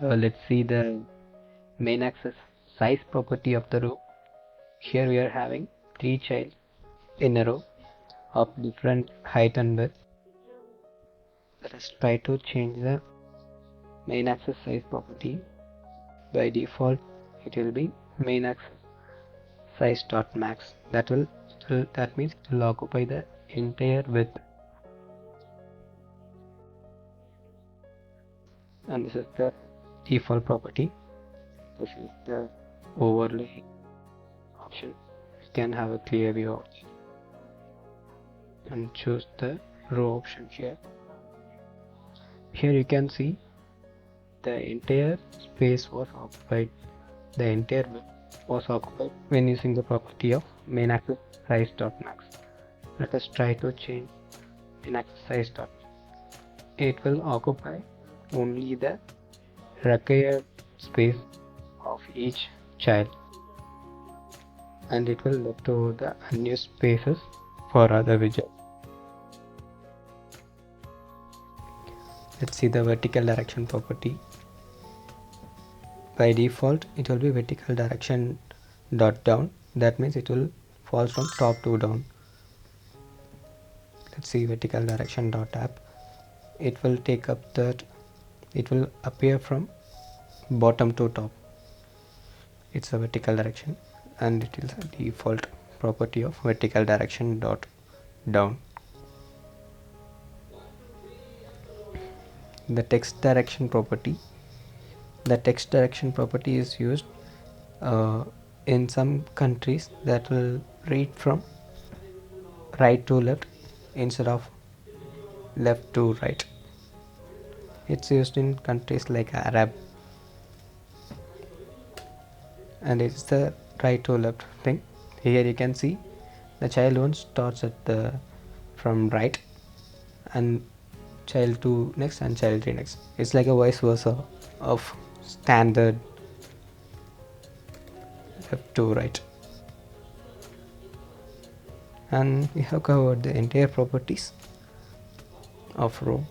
Let's see the main axis size property of the row. Here we are having 3 children in a row of different height and width. Let us try to change the main axis size property. By default, it will be main axis size dot max. That means it will occupy the entire width. And this is the default property. This is the overlay option. You can have a clear view of it and choose the row option here. Here you can see the entire space was occupied. The entire width was occupied when using the property of main axis size dot max. Let us try to change main axis size dot. It will occupy only the required space of each child, and it will left over the unused spaces for other widgets. Let's see the vertical direction property. By default, it will be vertical direction dot down. That means it will fall from top to down. Let's see vertical direction dot up. It will take up that. It will appear from bottom to top. It's a vertical direction, and it is a default property of vertical direction dot down. The text direction property. The text direction property is used in some countries that will read from right to left instead of left to right. It's used in countries like Arab, and it's the right to left thing. Here you can see the child 1 starts at the from right, and child 2 next, and child 3 next. It's like a vice versa of standard left to right. And we have covered the entire properties of row.